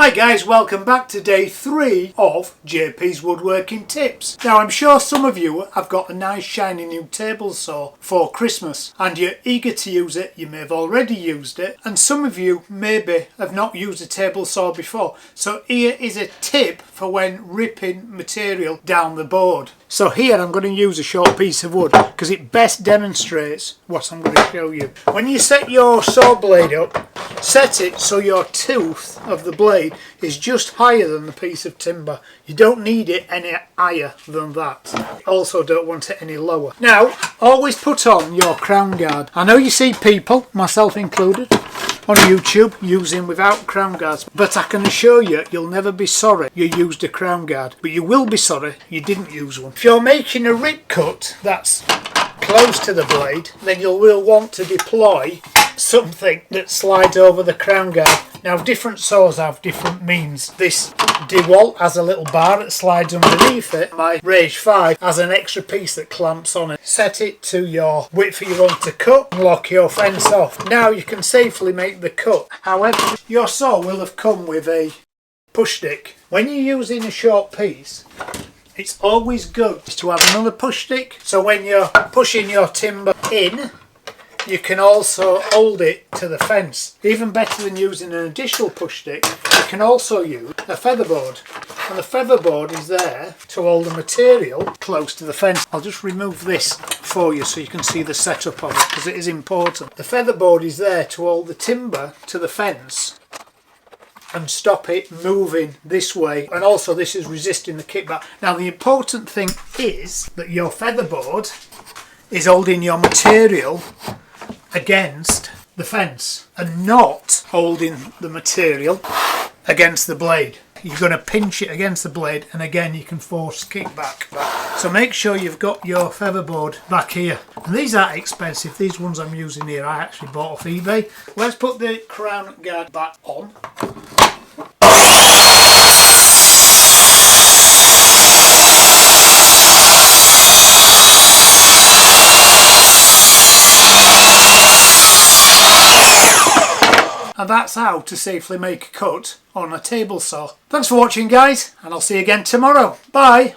Hi guys, welcome back to day 3 of JP's Woodworking Tips. Now I'm sure some of you have got a nice shiny new table saw for Christmas and you're eager to use it. You may have already used it, and some of you maybe have not used a table saw before. So here is a tip for when ripping material down the board. So here I'm going to use a short piece of wood because it best demonstrates what I'm going to show you. When you set your saw blade up, set it so your tooth of the blade is just higher than the piece of timber. You don't need it any higher than that. Also don't want it any lower. Now, always put on your crown guard. I know you see people, myself included, on YouTube using without crown guards, but I can assure you you'll never be sorry you used a crown guard, but you will be sorry you didn't use one. If you're making a rip cut that's close to the blade, then you will want to deploy something that slides over the crown guard. Now different saws have different means. This DeWalt has a little bar that slides underneath it. My Rage 5 has an extra piece that clamps on it. Set it to your width you want to cut and lock your fence off. Now you can safely make the cut. However, your saw will have come with a push stick. When you're using a short piece, it's always good to have another push stick, so when you're pushing your timber in, you can also hold it to the fence. Even better than using an additional push stick, you can also use a featherboard. And the featherboard is there to hold the material close to the fence. I'll just remove this for you so you can see the setup of it because it is important. The featherboard is there to hold the timber to the fence and stop it moving this way, and also this is resisting the kickback. Now the important thing is that your featherboard is holding your material against the fence and not holding the material against the blade. You're going to pinch it against the blade, and again you can force kickback. So make sure you've got your featherboard back here. And these aren't expensive. These ones I'm using here I actually bought off eBay. Let's put the crown guard back on. And that's how to safely make a cut on a table saw. Thanks for watching guys, and I'll see you again tomorrow. Bye!